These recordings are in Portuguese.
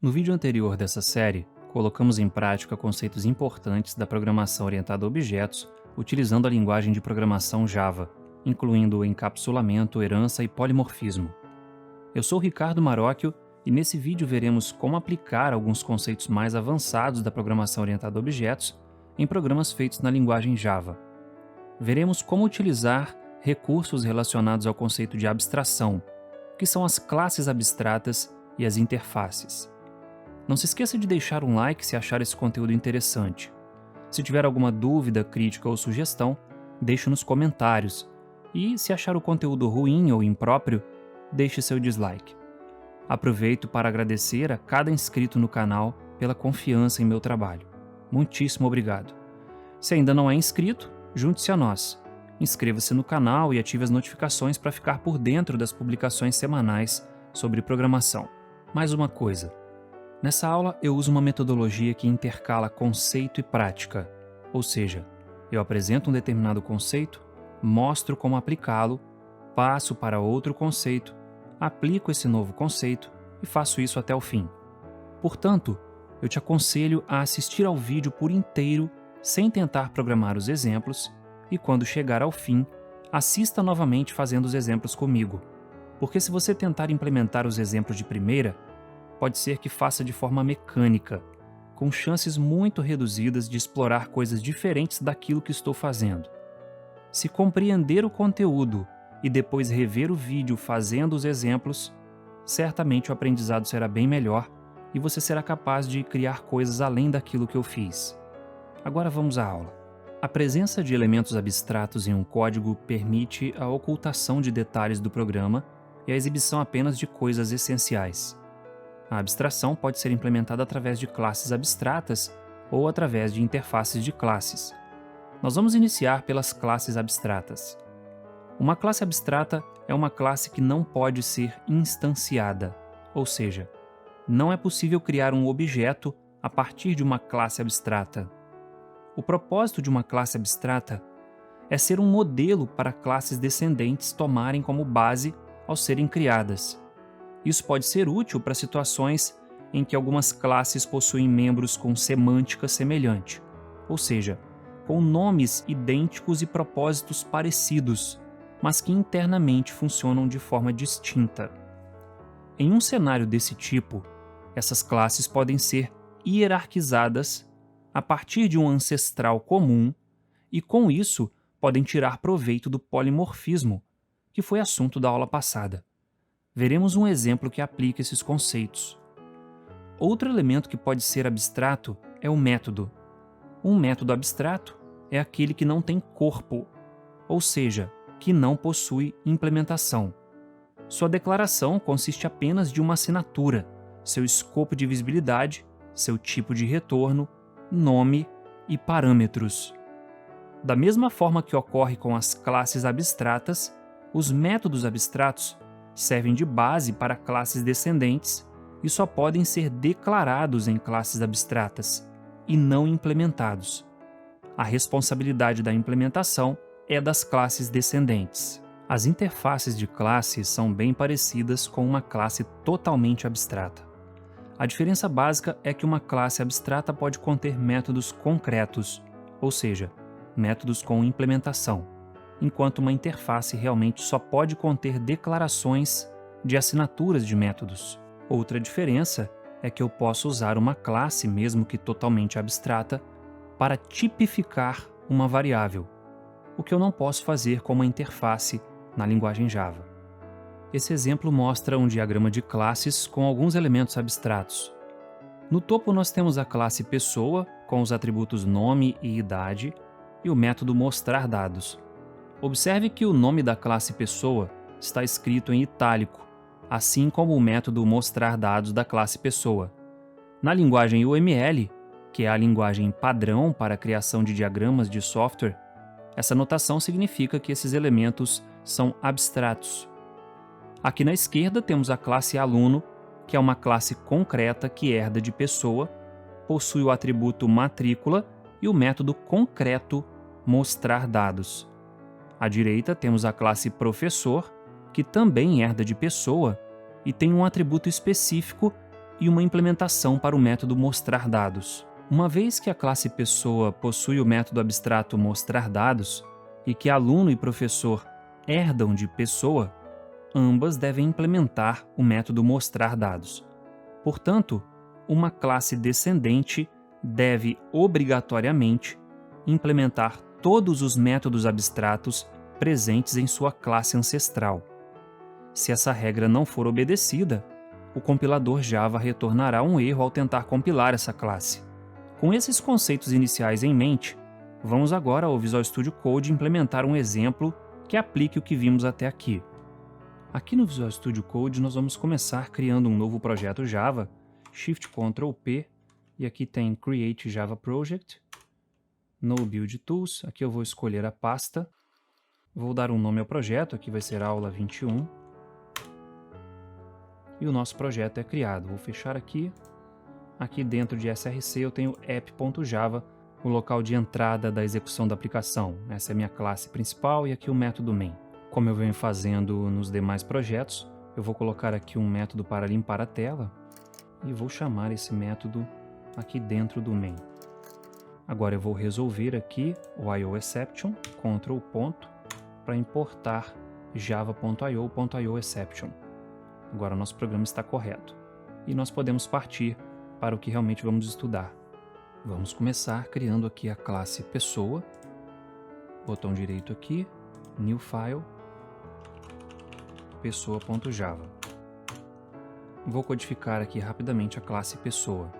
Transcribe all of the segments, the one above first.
No vídeo anterior dessa série, colocamos em prática conceitos importantes da programação orientada a objetos utilizando a linguagem de programação Java, incluindo encapsulamento, herança e polimorfismo. Eu sou Ricardo Marocchio e nesse vídeo veremos como aplicar alguns conceitos mais avançados da programação orientada a objetos em programas feitos na linguagem Java. Veremos como utilizar recursos relacionados ao conceito de abstração, que são as classes abstratas e as interfaces. Não se esqueça de deixar um like se achar esse conteúdo interessante. Se tiver alguma dúvida, crítica ou sugestão, deixe nos comentários. E, se achar o conteúdo ruim ou impróprio, deixe seu dislike. Aproveito para agradecer a cada inscrito no canal pela confiança em meu trabalho. Muitíssimo obrigado. Se ainda não é inscrito, junte-se a nós. Inscreva-se no canal e ative as notificações para ficar por dentro das publicações semanais sobre programação. Mais uma coisa. Nessa aula, eu uso uma metodologia que intercala conceito e prática, ou seja, eu apresento um determinado conceito, mostro como aplicá-lo, passo para outro conceito, aplico esse novo conceito e faço isso até o fim. Portanto, eu te aconselho a assistir ao vídeo por inteiro sem tentar programar os exemplos e, quando chegar ao fim, assista novamente fazendo os exemplos comigo, porque se você tentar implementar os exemplos de primeira, pode ser que faça de forma mecânica, com chances muito reduzidas de explorar coisas diferentes daquilo que estou fazendo. Se compreender o conteúdo e depois rever o vídeo fazendo os exemplos, certamente o aprendizado será bem melhor e você será capaz de criar coisas além daquilo que eu fiz. Agora vamos à aula. A presença de elementos abstratos em um código permite a ocultação de detalhes do programa e a exibição apenas de coisas essenciais. A abstração pode ser implementada através de classes abstratas ou através de interfaces de classes. Nós vamos iniciar pelas classes abstratas. Uma classe abstrata é uma classe que não pode ser instanciada, ou seja, não é possível criar um objeto a partir de uma classe abstrata. O propósito de uma classe abstrata é ser um modelo para classes descendentes tomarem como base ao serem criadas. Isso pode ser útil para situações em que algumas classes possuem membros com semântica semelhante, ou seja, com nomes idênticos e propósitos parecidos, mas que internamente funcionam de forma distinta. Em um cenário desse tipo, essas classes podem ser hierarquizadas a partir de um ancestral comum e, com isso, podem tirar proveito do polimorfismo, que foi assunto da aula passada. Veremos um exemplo que aplica esses conceitos. Outro elemento que pode ser abstrato é o método. Um método abstrato é aquele que não tem corpo, ou seja, que não possui implementação. Sua declaração consiste apenas de uma assinatura, seu escopo de visibilidade, seu tipo de retorno, nome e parâmetros. Da mesma forma que ocorre com as classes abstratas, os métodos abstratos servem de base para classes descendentes e só podem ser declarados em classes abstratas e não implementados. A responsabilidade da implementação é das classes descendentes. As interfaces de classe são bem parecidas com uma classe totalmente abstrata. A diferença básica é que uma classe abstrata pode conter métodos concretos, ou seja, métodos com implementação, enquanto uma interface realmente só pode conter declarações de assinaturas de métodos. Outra diferença é que eu posso usar uma classe, mesmo que totalmente abstrata, para tipificar uma variável, o que eu não posso fazer com uma interface na linguagem Java. Esse exemplo mostra um diagrama de classes com alguns elementos abstratos. No topo nós temos a classe pessoa, com os atributos nome e idade, e o método mostrar dados. Observe que o nome da classe pessoa está escrito em itálico, assim como o método mostrar dados da classe pessoa. Na linguagem UML, que é a linguagem padrão para a criação de diagramas de software, essa notação significa que esses elementos são abstratos. Aqui na esquerda temos a classe aluno, que é uma classe concreta que herda de pessoa, possui o atributo matrícula e o método concreto mostrar dados. À direita temos a classe professor, que também herda de pessoa e tem um atributo específico e uma implementação para o método mostrar_dados. Uma vez que a classe pessoa possui o método abstrato mostrar_dados e que aluno e professor herdam de pessoa, ambas devem implementar o método mostrar_dados. Portanto, uma classe descendente deve obrigatoriamente implementar todos os métodos abstratos presentes em sua classe ancestral. Se essa regra não for obedecida, o compilador Java retornará um erro ao tentar compilar essa classe. Com esses conceitos iniciais em mente, vamos agora ao Visual Studio Code implementar um exemplo que aplique o que vimos até aqui. Aqui no Visual Studio Code nós vamos começar criando um novo projeto Java, Shift+Ctrl+P, e aqui tem Create Java Project, no Build Tools, aqui eu vou escolher a pasta, vou dar um nome ao projeto, aqui vai ser aula 21, e o nosso projeto é criado. Vou fechar aqui. Aqui dentro de src eu tenho app.java, o local de entrada da execução da aplicação. Essa é a minha classe principal e aqui o método main. Como eu venho fazendo nos demais projetos, eu vou colocar aqui um método para limpar a tela e vou chamar esse método aqui dentro do main. Agora eu vou resolver aqui o IOException, Ctrl ponto, para importar java.io.ioexception. Agora nosso programa está correto e nós podemos partir para o que realmente vamos estudar. Vamos começar criando aqui a classe pessoa, botão direito aqui, New File, pessoa.java. Vou codificar aqui rapidamente a classe pessoa.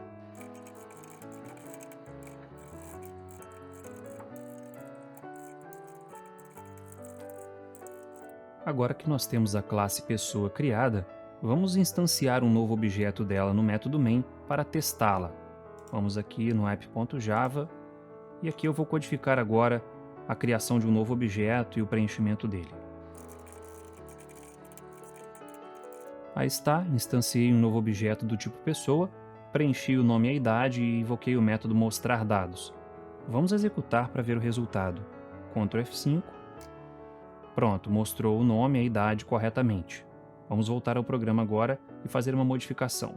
Agora que nós temos a classe pessoa criada, vamos instanciar um novo objeto dela no método main para testá-la. Vamos aqui no app.java e aqui eu vou codificar agora a criação de um novo objeto e o preenchimento dele. Aí está, instanciei um novo objeto do tipo pessoa, preenchi o nome e a idade e invoquei o método mostrar_dados. Vamos executar para ver o resultado. Ctrl F5. Pronto, mostrou o nome e a idade corretamente. Vamos voltar ao programa agora e fazer uma modificação.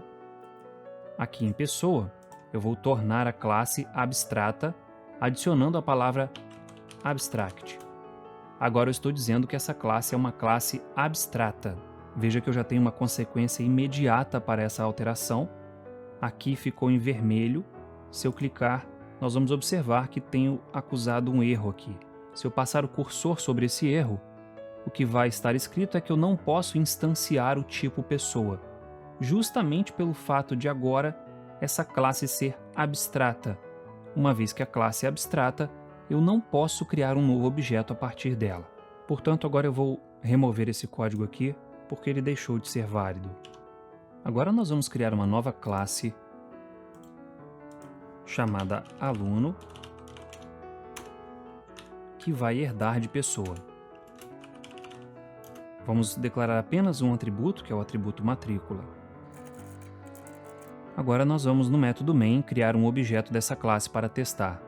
Aqui em pessoa, eu vou tornar a classe abstrata, adicionando a palavra abstract. Agora eu estou dizendo que essa classe é uma classe abstrata. Veja que eu já tenho uma consequência imediata para essa alteração. Aqui ficou em vermelho. Se eu clicar, nós vamos observar que tenho acusado um erro aqui. Se eu passar o cursor sobre esse erro, o que vai estar escrito é que eu não posso instanciar o tipo pessoa, justamente pelo fato de agora essa classe ser abstrata. Uma vez que a classe é abstrata, eu não posso criar um novo objeto a partir dela. Portanto, agora eu vou remover esse código aqui, porque ele deixou de ser válido. Agora nós vamos criar uma nova classe chamada aluno, que vai herdar de pessoa. Vamos declarar apenas um atributo, que é o atributo matrícula. Agora nós vamos no método main criar um objeto dessa classe para testar.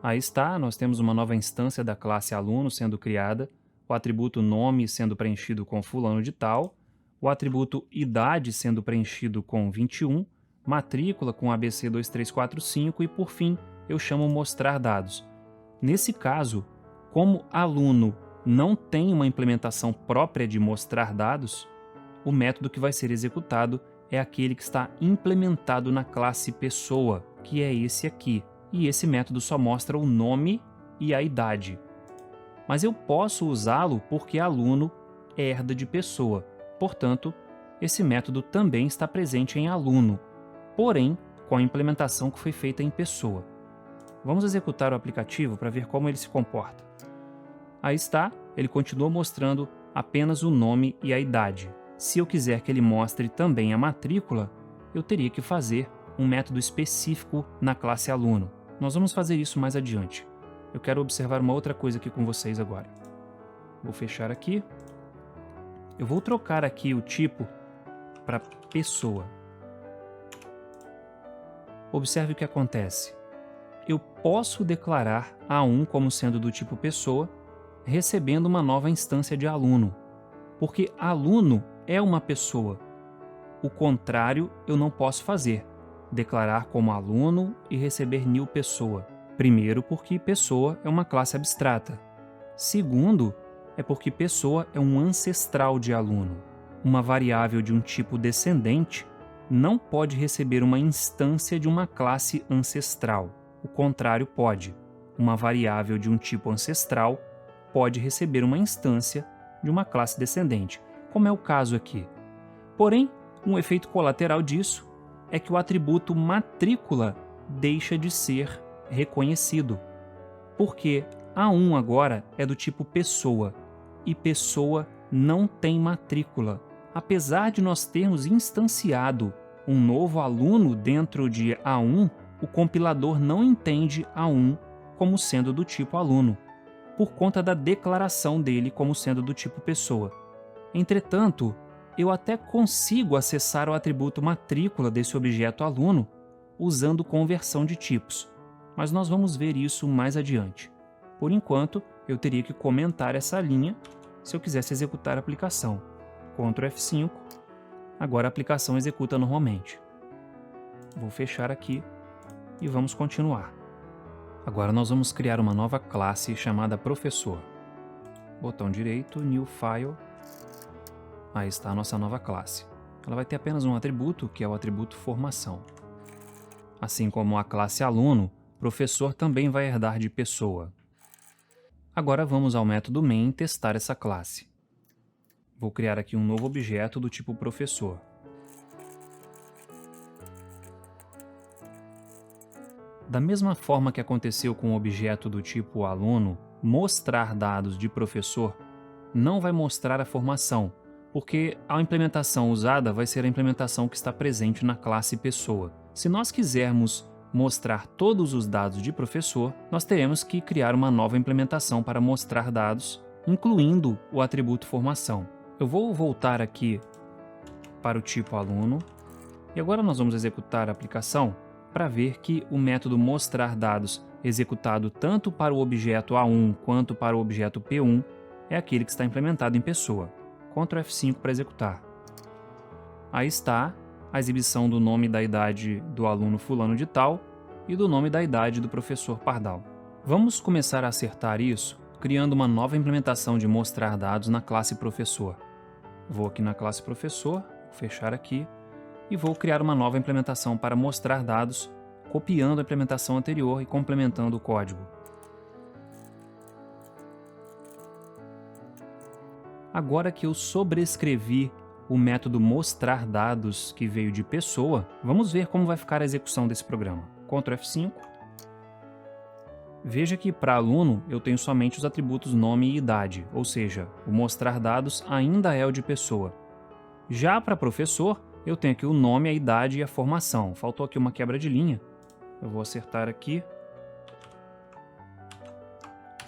Aí está, nós temos uma nova instância da classe aluno sendo criada, o atributo nome sendo preenchido com fulano de tal, o atributo idade sendo preenchido com 21, matrícula com ABC2345 e, por fim, eu chamo mostrar_dados. Nesse caso, como aluno não tem uma implementação própria de mostrar_dados, o método que vai ser executado é aquele que está implementado na classe pessoa, que é esse aqui. E esse método só mostra o nome e a idade. Mas eu posso usá-lo porque aluno herda de pessoa. Portanto, esse método também está presente em aluno, porém com a implementação que foi feita em pessoa. Vamos executar o aplicativo para ver como ele se comporta. Aí está, ele continua mostrando apenas o nome e a idade. Se eu quiser que ele mostre também a matrícula, eu teria que fazer um método específico na classe aluno. Nós vamos fazer isso mais adiante. Eu quero observar uma outra coisa aqui com vocês agora. Vou fechar aqui. Eu vou trocar aqui o tipo para pessoa. Observe o que acontece. Eu posso declarar A1 como sendo do tipo pessoa, recebendo uma nova instância de aluno, porque aluno é uma pessoa. O contrário eu não posso fazer, declarar como aluno e receber new pessoa. Primeiro, porque pessoa é uma classe abstrata. Segundo, é porque pessoa é um ancestral de aluno. Uma variável de um tipo descendente não pode receber uma instância de uma classe ancestral. O contrário pode. Uma variável de um tipo ancestral pode receber uma instância de uma classe descendente, como é o caso aqui. Porém, um efeito colateral disso é que o atributo matrícula deixa de ser reconhecido, porque A1 agora é do tipo pessoa, e pessoa não tem matrícula. Apesar de nós termos instanciado um novo aluno dentro de A1, o compilador não entende A1 como sendo do tipo aluno, por conta da declaração dele como sendo do tipo pessoa. Entretanto, eu até consigo acessar o atributo matrícula desse objeto aluno usando conversão de tipos, mas nós vamos ver isso mais adiante. Por enquanto, eu teria que comentar essa linha se eu quisesse executar a aplicação. Ctrl F5, agora a aplicação executa normalmente. Vou fechar aqui e vamos continuar. Agora nós vamos criar uma nova classe chamada professor. Botão direito, New File. Aí está a nossa nova classe. Ela vai ter apenas um atributo, que é o atributo formação. Assim como a classe aluno, professor também vai herdar de pessoa. Agora vamos ao método main testar essa classe. Vou criar aqui um novo objeto do tipo professor. Da mesma forma que aconteceu com o objeto do tipo aluno, mostrar dados de professor não vai mostrar a formação, porque a implementação usada vai ser a implementação que está presente na classe pessoa. Se nós quisermos mostrar todos os dados de professor, nós teremos que criar uma nova implementação para mostrar dados, incluindo o atributo formação. Eu vou voltar aqui para o tipo aluno, e agora nós vamos executar a aplicação para ver que o método mostrar dados executado tanto para o objeto A1 quanto para o objeto P1 é aquele que está implementado em pessoa. Ctrl F5 para executar. Aí está a exibição do nome da idade do aluno fulano de tal e do nome da idade do professor Pardal. Vamos começar a acertar isso criando uma nova implementação de mostrar dados na classe professor. Vou aqui na classe professor, fechar aqui, e vou criar uma nova implementação para mostrar dados, copiando a implementação anterior e complementando o código. Agora que eu sobrescrevi o método mostrar dados que veio de pessoa, vamos ver como vai ficar a execução desse programa. Ctrl F5. Veja que para aluno eu tenho somente os atributos nome e idade, ou seja, o mostrar dados ainda é o de pessoa. Já para professor, eu tenho aqui o nome, a idade e a formação. Faltou aqui uma quebra de linha. Eu vou acertar aqui.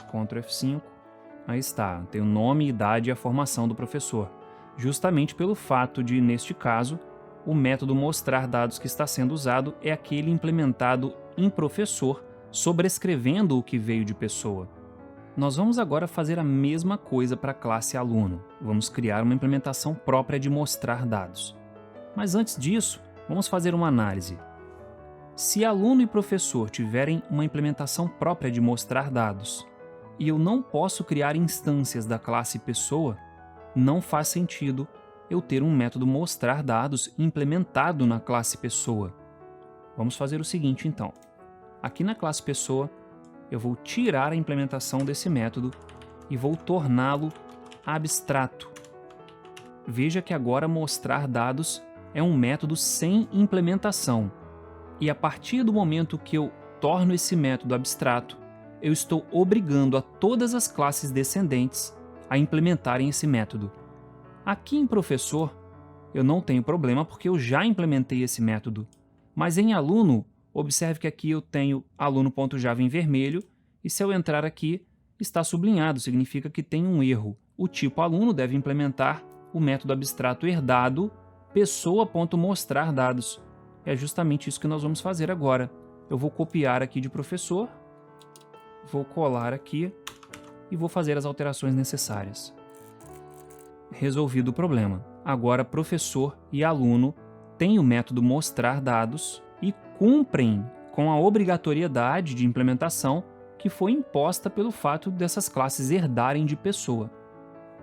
Ctrl F5. Aí está, tem o nome, idade e a formação do professor. Justamente pelo fato de, neste caso, o método mostrar dados que está sendo usado é aquele implementado em professor, sobrescrevendo o que veio de pessoa. Nós vamos agora fazer a mesma coisa para a classe aluno. Vamos criar uma implementação própria de mostrar dados. Mas antes disso, vamos fazer uma análise. Se aluno e professor tiverem uma implementação própria de mostrar dados, e eu não posso criar instâncias da classe pessoa, não faz sentido eu ter um método mostrar dados implementado na classe pessoa. Vamos fazer o seguinte então. Aqui na classe pessoa, eu vou tirar a implementação desse método e vou torná-lo abstrato. Veja que agora mostrar dados é um método sem implementação. E a partir do momento que eu torno esse método abstrato, eu estou obrigando a todas as classes descendentes a implementarem esse método. Aqui em professor, eu não tenho problema porque eu já implementei esse método. Mas em aluno, observe que aqui eu tenho aluno.java em vermelho e se eu entrar aqui, está sublinhado, significa que tem um erro. O tipo aluno deve implementar o método abstrato herdado pessoa.mostrar dados. É justamente isso que nós vamos fazer agora. Eu vou copiar aqui de professor, vou colar aqui e vou fazer as alterações necessárias. Resolvido o problema. Agora, professor e aluno têm o método mostrar dados e cumprem com a obrigatoriedade de implementação que foi imposta pelo fato dessas classes herdarem de pessoa.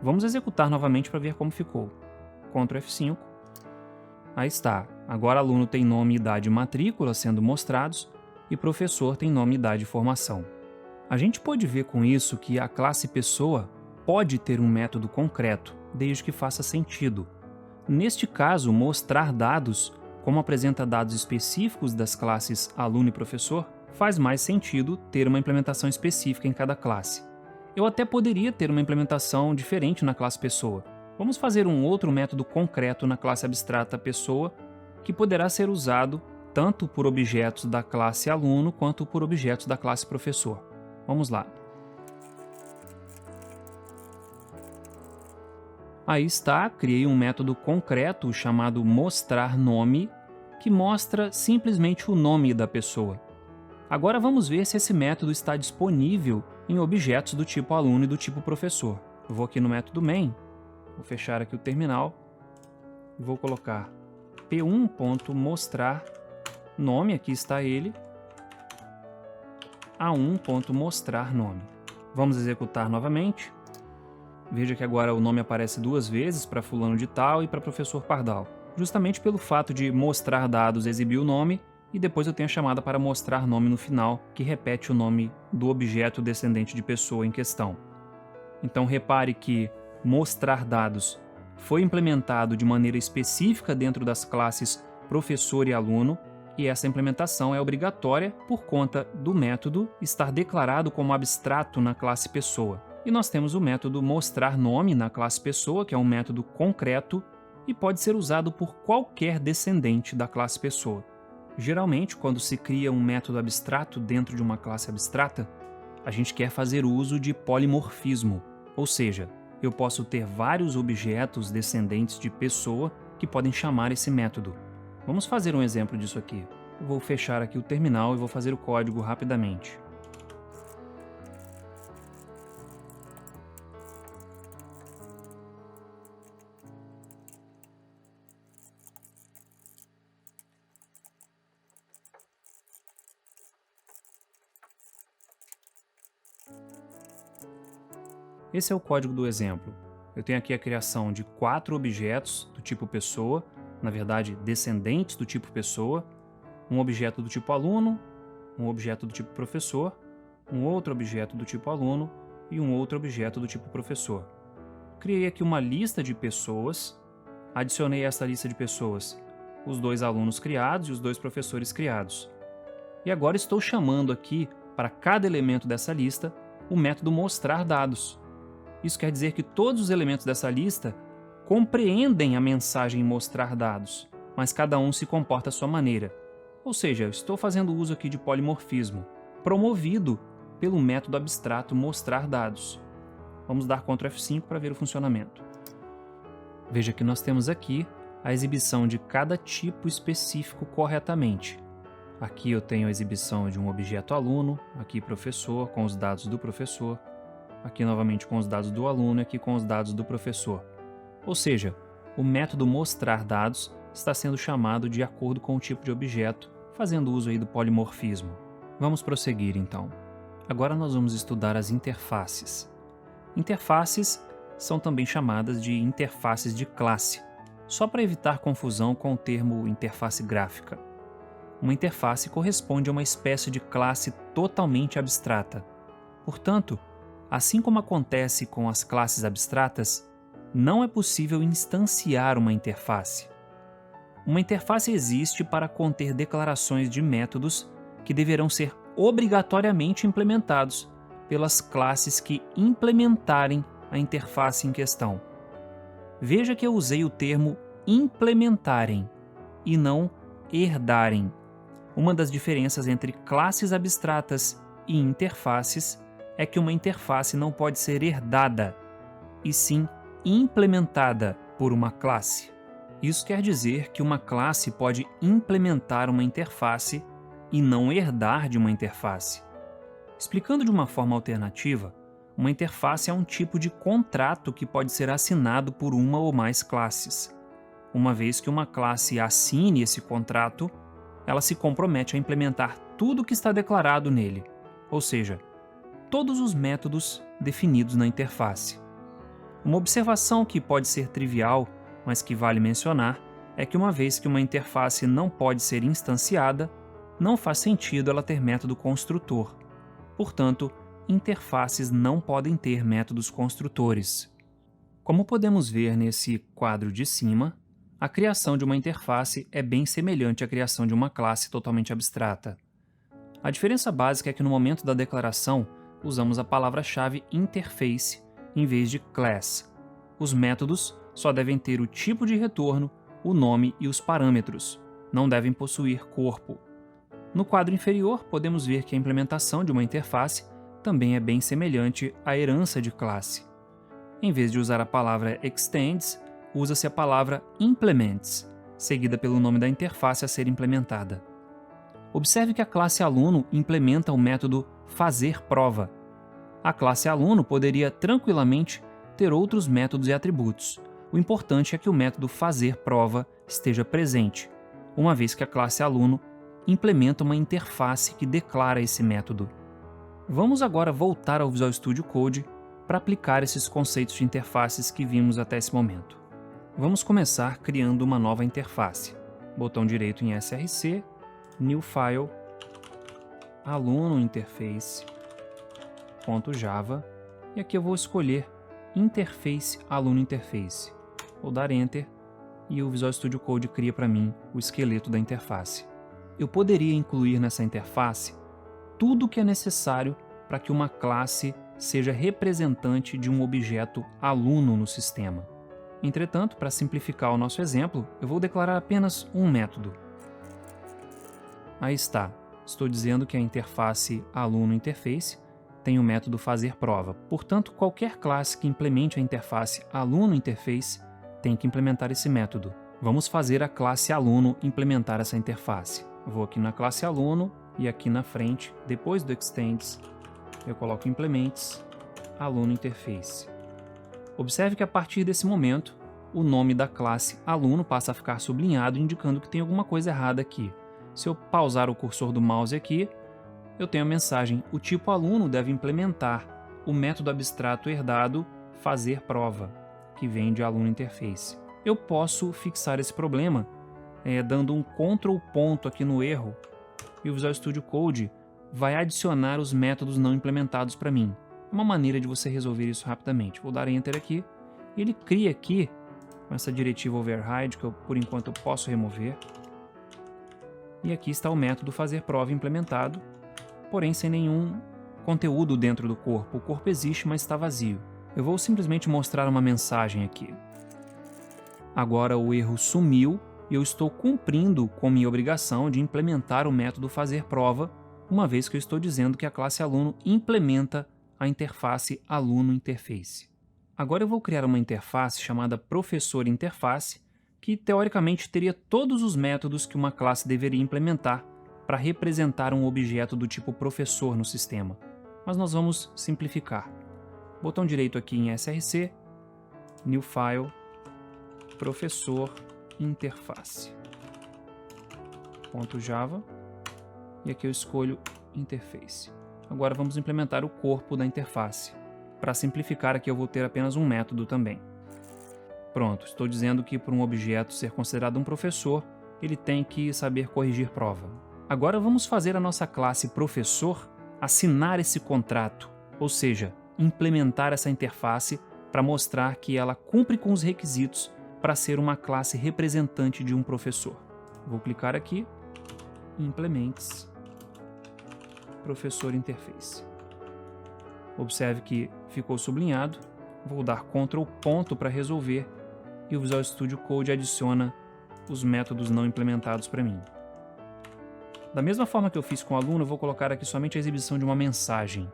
Vamos executar novamente para ver como ficou. Ctrl F5. Aí está. Agora aluno tem nome, idade e matrícula sendo mostrados e professor tem nome, idade e formação. A gente pode ver com isso que a classe pessoa pode ter um método concreto, desde que faça sentido. Neste caso, mostrar dados, como apresenta dados específicos das classes aluno e professor, faz mais sentido ter uma implementação específica em cada classe. Eu até poderia ter uma implementação diferente na classe pessoa. Vamos fazer um outro método concreto na classe abstrata pessoa, que poderá ser usado tanto por objetos da classe aluno quanto por objetos da classe professor. Vamos lá. Aí está, criei um método concreto chamado mostrar nome, que mostra simplesmente o nome da pessoa. Agora vamos ver se esse método está disponível em objetos do tipo aluno e do tipo professor. Eu vou aqui no método main, vou fechar aqui o terminal e vou colocar p1.mostrar nome, aqui está ele, a1.mostrar nome. Vamos executar novamente. Veja que agora o nome aparece duas vezes para fulano de tal e para professor Pardal, justamente pelo fato de mostrar dados exibir o nome e depois eu tenho a chamada para mostrar nome no final, que repete o nome do objeto descendente de pessoa em questão. Então repare que mostrar dados foi implementado de maneira específica dentro das classes professor e aluno, e essa implementação é obrigatória por conta do método estar declarado como abstrato na classe pessoa. E nós temos o método mostrar nome na classe pessoa, que é um método concreto e pode ser usado por qualquer descendente da classe pessoa. Geralmente, quando se cria um método abstrato dentro de uma classe abstrata, a gente quer fazer uso de polimorfismo, ou seja, eu posso ter vários objetos descendentes de pessoa que podem chamar esse método. Vamos fazer um exemplo disso aqui. Eu vou fechar aqui o terminal e vou fazer o código rapidamente. Esse é o código do exemplo. Eu tenho aqui a criação de 4 objetos do tipo pessoa, na verdade, descendentes do tipo pessoa, um objeto do tipo aluno, um objeto do tipo professor, um outro objeto do tipo aluno e um outro objeto do tipo professor. Criei aqui uma lista de pessoas, adicionei a essa lista de pessoas os 2 alunos criados e os 2 professores criados. E agora estou chamando aqui, para cada elemento dessa lista, o método mostrar dados. Isso quer dizer que todos os elementos dessa lista compreendem a mensagem mostrar dados, mas cada um se comporta à sua maneira. Ou seja, eu estou fazendo uso aqui de polimorfismo, promovido pelo método abstrato mostrar dados. Vamos dar Ctrl F5 para ver o funcionamento. Veja que nós temos aqui a exibição de cada tipo específico corretamente. Aqui eu tenho a exibição de um objeto aluno, aqui professor, com os dados do professor, aqui novamente com os dados do aluno e aqui com os dados do professor. Ou seja, o método mostrar dados está sendo chamado de acordo com o tipo de objeto, fazendo uso aí do polimorfismo. Vamos prosseguir então. Agora nós vamos estudar as interfaces. Interfaces são também chamadas de interfaces de classe, só para evitar confusão com o termo interface gráfica. Uma interface corresponde a uma espécie de classe totalmente abstrata. Portanto, assim como acontece com as classes abstratas, não é possível instanciar uma interface. Uma interface existe para conter declarações de métodos que deverão ser obrigatoriamente implementados pelas classes que implementarem a interface em questão. Veja que eu usei o termo implementarem e não herdarem. Uma das diferenças entre classes abstratas e interfaces é que uma interface não pode ser herdada, e sim implementada por uma classe. Isso quer dizer que uma classe pode implementar uma interface e não herdar de uma interface. Explicando de uma forma alternativa, Uma interface é um tipo de contrato que pode ser assinado por uma ou mais classes. Uma vez que uma classe assine esse contrato, ela se compromete a implementar tudo o que está declarado nele, ou seja, todos os métodos definidos na interface. Uma observação que pode ser trivial, mas que vale mencionar, é que uma vez que uma interface não pode ser instanciada, não faz sentido ela ter método construtor. Portanto, interfaces não podem ter métodos construtores. Como podemos ver nesse quadro de cima, a criação de uma interface é bem semelhante à criação de uma classe totalmente abstrata. A diferença básica é que no momento da declaração, usamos a palavra-chave interface em vez de class. Os métodos só devem ter o tipo de retorno, o nome e os parâmetros. Não devem possuir corpo. No quadro inferior, podemos ver que a implementação de uma interface também é bem semelhante à herança de classe. Em vez de usar a palavra extends, usa-se a palavra implements, seguida pelo nome da interface a ser implementada. Observe que a classe aluno implementa o método fazerProva. A classe aluno poderia tranquilamente ter outros métodos e atributos. O importante é que o método fazerProva esteja presente, uma vez que a classe aluno implementa uma interface que declara esse método. Vamos agora voltar ao Visual Studio Code para aplicar esses conceitos de interfaces que vimos até esse momento. Vamos começar criando uma nova interface. Botão direito em SRC, New File, aluno interface.java, e aqui eu vou escolher interface aluno interface. Vou dar Enter e o Visual Studio Code cria para mim o esqueleto da interface. Eu poderia incluir nessa interface tudo o que é necessário para que uma classe seja representante de um objeto aluno no sistema. Entretanto, para simplificar o nosso exemplo, eu vou declarar apenas um método. Aí está, estou dizendo que a interface aluno interface tem o método fazerProva. Portanto, qualquer classe que implemente a interface aluno interface tem que implementar esse método. Vamos fazer a classe aluno implementar essa interface. Vou aqui na classe aluno e aqui na frente, depois do extends, eu coloco implements aluno interface. Observe que a partir desse momento, o nome da classe aluno passa a ficar sublinhado, indicando que tem alguma coisa errada aqui. Se eu pausar o cursor do mouse aqui, eu tenho a mensagem: o tipo aluno deve implementar o método abstrato herdado fazerProva, que vem de aluno interface. Eu posso fixar esse problema dando um Ctrl ponto aqui no erro, e o Visual Studio Code vai adicionar os métodos não implementados para mim. É uma maneira de você resolver isso rapidamente. Vou dar Enter aqui, e ele cria aqui, com essa diretiva override, que eu, por enquanto eu posso remover. E aqui está o método fazerProva implementado, porém sem nenhum conteúdo dentro do corpo. O corpo existe, mas está vazio. Eu vou simplesmente mostrar uma mensagem aqui. Agora o erro sumiu e eu estou cumprindo com minha obrigação de implementar o método fazerProva, uma vez que eu estou dizendo que a classe aluno implementa a interface aluno interface. Agora eu vou criar uma interface chamada professor interface, que teoricamente teria todos os métodos que uma classe deveria implementar para representar um objeto do tipo professor no sistema. Mas nós vamos simplificar. Botão direito aqui em SRC, New File, professor interface. .java, e aqui eu escolho interface. Agora vamos implementar o corpo da interface. Para simplificar, aqui eu vou ter apenas um método também. Pronto, estou dizendo que para um objeto ser considerado um professor, ele tem que saber corrigir prova. Agora vamos fazer a nossa classe professor assinar esse contrato, ou seja, implementar essa interface para mostrar que ela cumpre com os requisitos para ser uma classe representante de um professor. Vou clicar aqui, Implements, professor interface. Observe que ficou sublinhado, vou dar Ctrl ponto para resolver e o Visual Studio Code adiciona os métodos não implementados para mim. Da mesma forma que eu fiz com o aluno, eu vou colocar aqui somente a exibição de uma mensagem.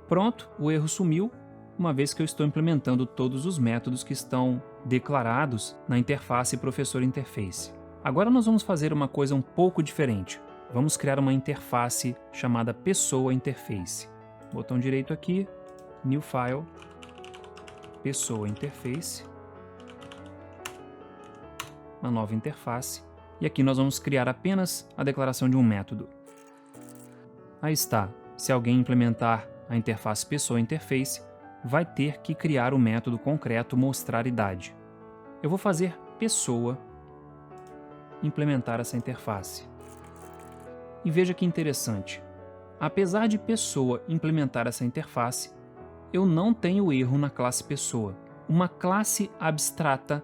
Pronto, o erro sumiu, uma vez que eu estou implementando todos os métodos que estão declarados na interface professor interface. Agora nós vamos fazer uma coisa um pouco diferente. Vamos criar uma interface chamada pessoa interface. botão direito aqui, New File, pessoa interface, uma nova interface, e aqui nós vamos criar apenas a declaração de um método. Aí está, se alguém implementar a interface pessoa interface, vai ter que criar o método concreto mostrar idade. Eu vou fazer pessoa implementar essa interface. E veja que interessante, apesar de pessoa implementar essa interface, eu não tenho erro na classe pessoa. Uma classe abstrata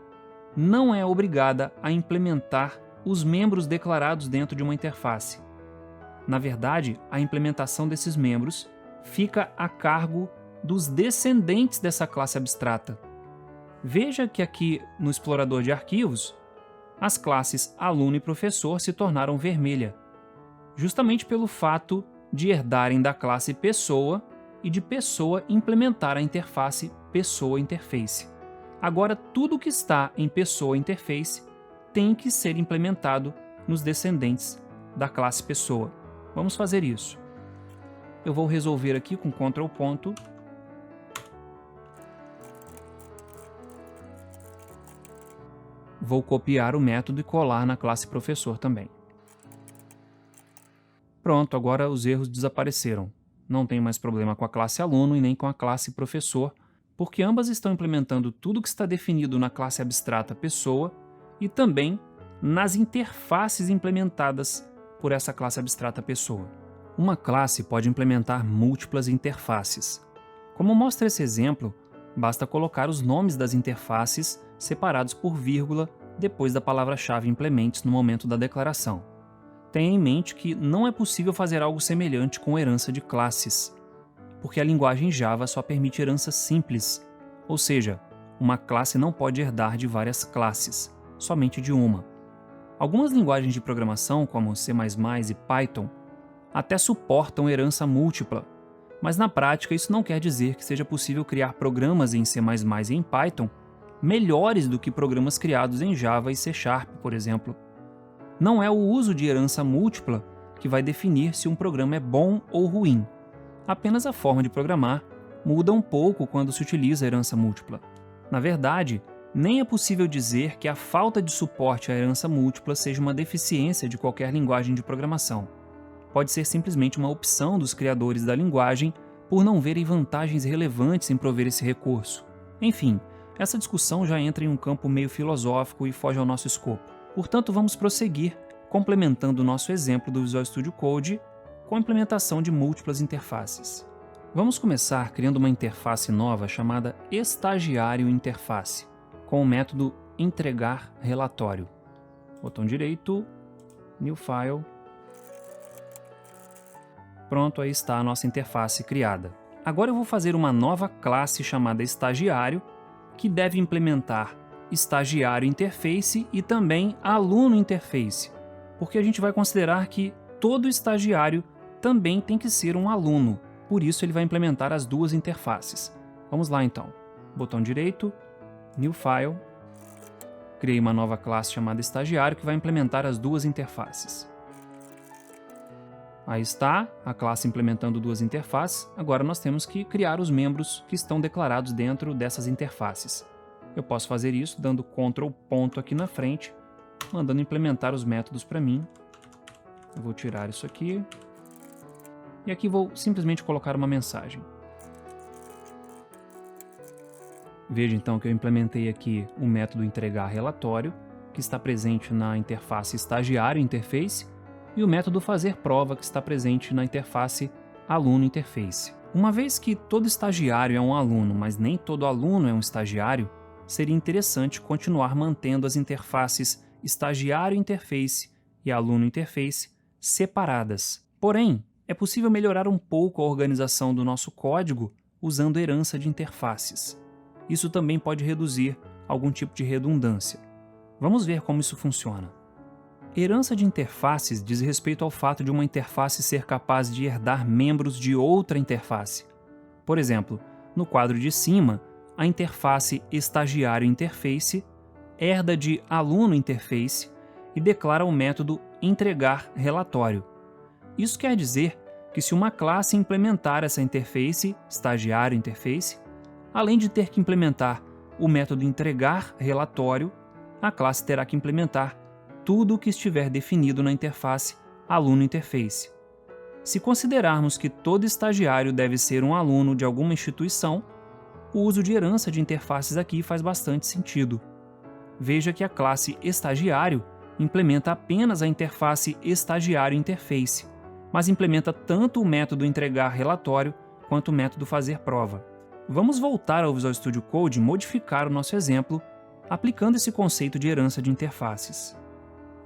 não é obrigada a implementar os membros declarados dentro de uma interface. Na verdade, a implementação desses membros fica a cargo dos descendentes dessa classe abstrata. Veja que aqui no explorador de arquivos, as classes aluno e professor se tornaram vermelha, justamente pelo fato de herdarem da classe pessoa e de pessoa implementar a interface pessoa interface. Agora, tudo que está em pessoa interface tem que ser implementado nos descendentes da classe pessoa. Vamos fazer isso. Eu vou resolver aqui com Ctrl ponto. Vou copiar o método e colar na classe professor também. Pronto, agora os erros desapareceram. Não tem mais problema com a classe aluno e nem com a classe professor, porque ambas estão implementando tudo que está definido na classe abstrata pessoa e também nas interfaces implementadas por essa classe abstrata pessoa. Uma classe pode implementar múltiplas interfaces. Como mostra esse exemplo, basta colocar os nomes das interfaces separados por vírgula depois da palavra-chave implements no momento da declaração. Tenha em mente que não é possível fazer algo semelhante com herança de classes, porque a linguagem Java só permite herança simples, ou seja, uma classe não pode herdar de várias classes, somente de uma. Algumas linguagens de programação, como C++ e Python, até suportam herança múltipla, mas na prática isso não quer dizer que seja possível criar programas em C++ e em Python melhores do que programas criados em Java e C#, por exemplo. Não é o uso de herança múltipla que vai definir se um programa é bom ou ruim. Apenas a forma de programar muda um pouco quando se utiliza a herança múltipla. Na verdade, nem é possível dizer que a falta de suporte à herança múltipla seja uma deficiência de qualquer linguagem de programação. Pode ser simplesmente uma opção dos criadores da linguagem por não verem vantagens relevantes em prover esse recurso. Enfim, essa discussão já entra em um campo meio filosófico e foge ao nosso escopo. Portanto, vamos prosseguir complementando o nosso exemplo do Visual Studio Code com a implementação de múltiplas interfaces. Vamos começar criando uma interface nova chamada Estagiário Interface, com o método entregar relatório. Botão direito, New File. Pronto, aí está a nossa interface criada. Agora eu vou fazer uma nova classe chamada Estagiário, que deve implementar Estagiário Interface e também Aluno Interface, porque a gente vai considerar que todo estagiário também tem que ser um aluno, por isso ele vai implementar as duas interfaces. Vamos lá então. Botão direito, New File, criei uma nova classe chamada Estagiário que vai implementar as duas interfaces. Aí está, a classe implementando duas interfaces. Agora nós temos que criar os membros que estão declarados dentro dessas interfaces. Eu posso fazer isso dando Ctrl ponto aqui na frente, mandando implementar os métodos para mim. Eu vou tirar isso aqui. E aqui vou simplesmente colocar uma mensagem. Veja então que eu implementei aqui o método entregar relatório, que está presente na interface Estagiário Interface, e o método fazer prova, que está presente na interface Aluno Interface. Uma vez que todo estagiário é um aluno, mas nem todo aluno é um estagiário, seria interessante continuar mantendo as interfaces Estagiário Interface e Aluno Interface separadas. Porém, é possível melhorar um pouco a organização do nosso código usando herança de interfaces. Isso também pode reduzir algum tipo de redundância. Vamos ver como isso funciona. Herança de interfaces diz respeito ao fato de uma interface ser capaz de herdar membros de outra interface. Por exemplo, no quadro de cima, a interface Estagiário Interface herda de Aluno Interface e declara o método entregar relatório. Isso quer dizer que se uma classe implementar essa interface, estagiário interface, além de ter que implementar o método entregar relatório, a classe terá que implementar tudo o que estiver definido na interface aluno interface. Se considerarmos que todo estagiário deve ser um aluno de alguma instituição, o uso de herança de interfaces aqui faz bastante sentido. Veja que a classe estagiário implementa apenas a interface estagiário interface, mas implementa tanto o método entregar relatório quanto o método fazer prova. Vamos voltar ao Visual Studio Code e modificar o nosso exemplo aplicando esse conceito de herança de interfaces.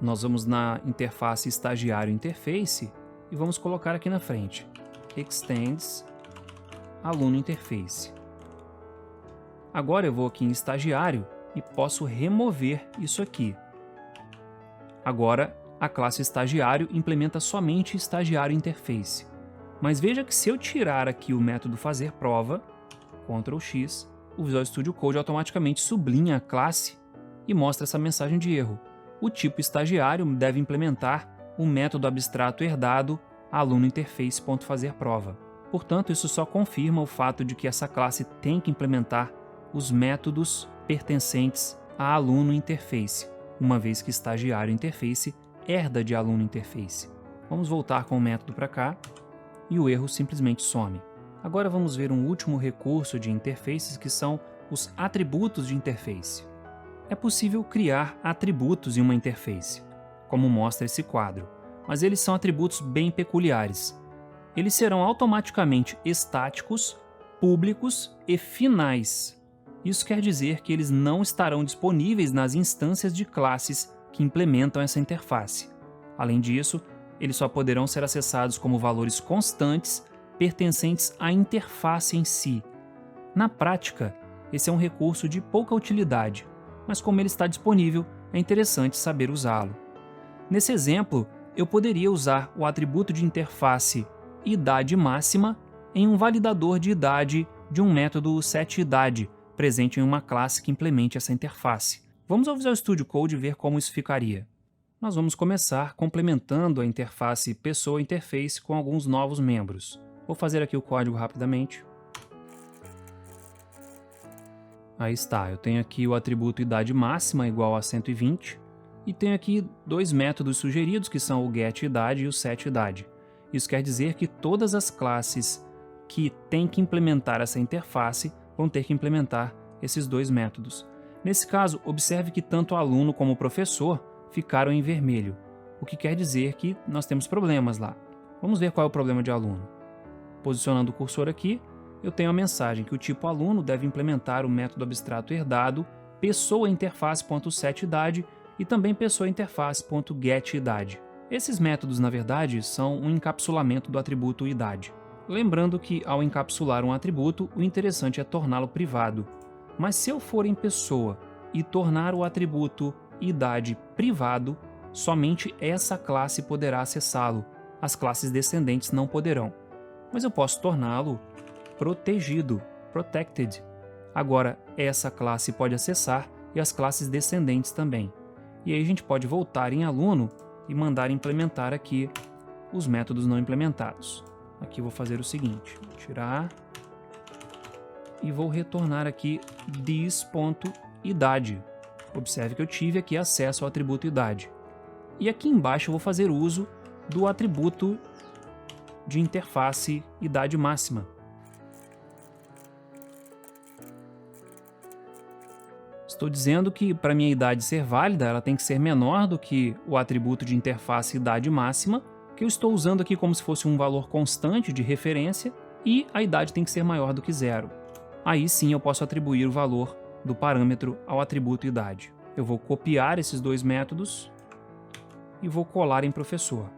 Nós vamos na interface estagiário interface e vamos colocar aqui na frente extends aluno interface. Agora eu vou aqui em estagiário e posso remover isso aqui. Agora a classe estagiário implementa somente estagiário interface. Mas veja que se eu tirar aqui o método fazer prova, Ctrl X, o Visual Studio Code automaticamente sublinha a classe e mostra essa mensagem de erro. O tipo estagiário deve implementar o método abstrato herdado aluno interface.fazerprova. Portanto, isso só confirma o fato de que essa classe tem que implementar os métodos pertencentes a aluno interface, uma vez que estagiário interface herda de aluno interface. Vamos voltar com o método para cá e o erro simplesmente some. Agora vamos ver um último recurso de interfaces que são os atributos de interface. É possível criar atributos em uma interface, como mostra esse quadro, mas eles são atributos bem peculiares. Eles serão automaticamente estáticos, públicos e finais. Isso quer dizer que eles não estarão disponíveis nas instâncias de classes que implementam essa interface. Além disso, eles só poderão ser acessados como valores constantes pertencentes à interface em si. Na prática, esse é um recurso de pouca utilidade, mas como ele está disponível, é interessante saber usá-lo. Nesse exemplo, eu poderia usar o atributo de interface idade máxima em um validador de idade de um método setIdade, presente em uma classe que implemente essa interface. Vamos ao Visual Studio Code ver como isso ficaria. Nós vamos começar complementando a interface pessoa interface com alguns novos membros. Vou fazer aqui o código rapidamente. Aí está, eu tenho aqui o atributo idade máxima igual a 120 e tenho aqui dois métodos sugeridos que são o getIdade e o setIdade. Isso quer dizer que todas as classes que têm que implementar essa interface vão ter que implementar esses dois métodos. Nesse caso, observe que tanto o aluno como o professor ficaram em vermelho, o que quer dizer que nós temos problemas lá. Vamos ver qual é o problema de aluno. Posicionando o cursor aqui, eu tenho a mensagem que o tipo aluno deve implementar o método abstrato herdado pessoainterface.setIdade e também pessoainterface.getIdade. Esses métodos, na verdade, são um encapsulamento do atributo idade. Lembrando que, ao encapsular um atributo, o interessante é torná-lo privado. Mas se eu for em pessoa e tornar o atributo idade privado, somente essa classe poderá acessá-lo. As classes descendentes não poderão. Mas eu posso torná-lo protegido, protected. Agora, essa classe pode acessar e as classes descendentes também. E aí a gente pode voltar em aluno e mandar implementar aqui os métodos não implementados. Aqui eu vou fazer o seguinte, vou tirar e vou retornar aqui this.idade. Observe que eu tive aqui acesso ao atributo idade. E aqui embaixo eu vou fazer uso do atributo de interface idade máxima. Estou dizendo que para minha idade ser válida, ela tem que ser menor do que o atributo de interface idade máxima, que eu estou usando aqui como se fosse um valor constante de referência, e a idade tem que ser maior do que 0. Aí sim eu posso atribuir o valor do parâmetro ao atributo idade. Eu vou copiar esses dois métodos e vou colar em professor.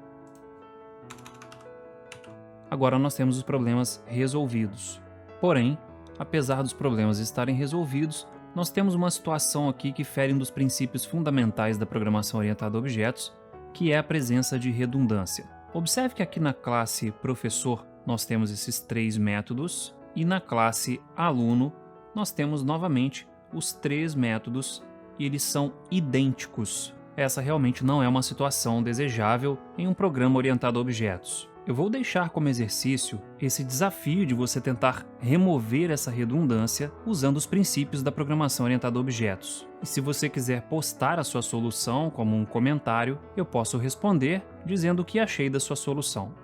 Agora nós temos os problemas resolvidos. Porém, apesar dos problemas estarem resolvidos, nós temos uma situação aqui que fere um dos princípios fundamentais da programação orientada a objetos, que é a presença de redundância. Observe que aqui na classe professor nós temos esses três métodos e na classe aluno nós temos novamente os três métodos e eles são idênticos. Essa realmente não é uma situação desejável em um programa orientado a objetos. Eu vou deixar como exercício esse desafio de você tentar remover essa redundância usando os princípios da programação orientada a objetos. E se você quiser postar a sua solução como um comentário, eu posso responder dizendo o que achei da sua solução.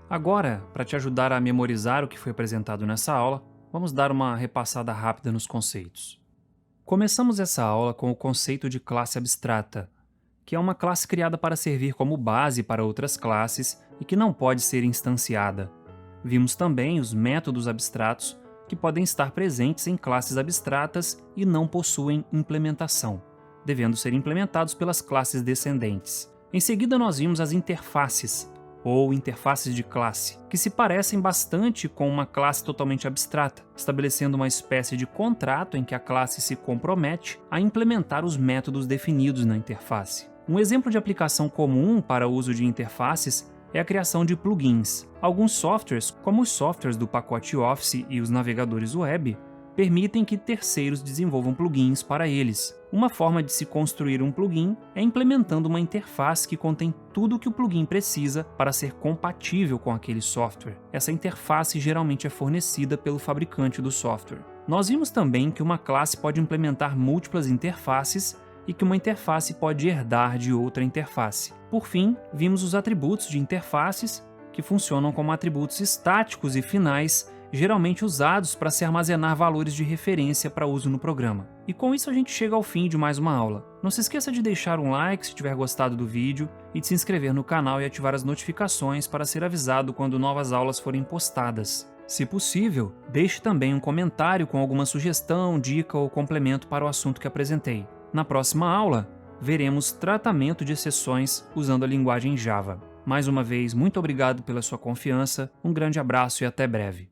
Agora, para te ajudar a memorizar o que foi apresentado nessa aula, vamos dar uma repassada rápida nos conceitos. Começamos essa aula com o conceito de classe abstrata, que é uma classe criada para servir como base para outras classes e que não pode ser instanciada. Vimos também os métodos abstratos, que podem estar presentes em classes abstratas e não possuem implementação, devendo ser implementados pelas classes descendentes. Em seguida, nós vimos as interfaces, ou interfaces de classe, que se parecem bastante com uma classe totalmente abstrata, estabelecendo uma espécie de contrato em que a classe se compromete a implementar os métodos definidos na interface. Um exemplo de aplicação comum para o uso de interfaces é a criação de plugins. Alguns softwares, como os softwares do pacote Office e os navegadores web, permitem que terceiros desenvolvam plugins para eles. Uma forma de se construir um plugin é implementando uma interface que contém tudo o que o plugin precisa para ser compatível com aquele software. Essa interface geralmente é fornecida pelo fabricante do software. Nós vimos também que uma classe pode implementar múltiplas interfaces e que uma interface pode herdar de outra interface. Por fim, vimos os atributos de interfaces, que funcionam como atributos estáticos e finais, geralmente usados para se armazenar valores de referência para uso no programa. E com isso a gente chega ao fim de mais uma aula. Não se esqueça de deixar um like se tiver gostado do vídeo e de se inscrever no canal e ativar as notificações para ser avisado quando novas aulas forem postadas. Se possível, deixe também um comentário com alguma sugestão, dica ou complemento para o assunto que apresentei. Na próxima aula, veremos tratamento de exceções usando a linguagem Java. Mais uma vez, muito obrigado pela sua confiança, um grande abraço e até breve.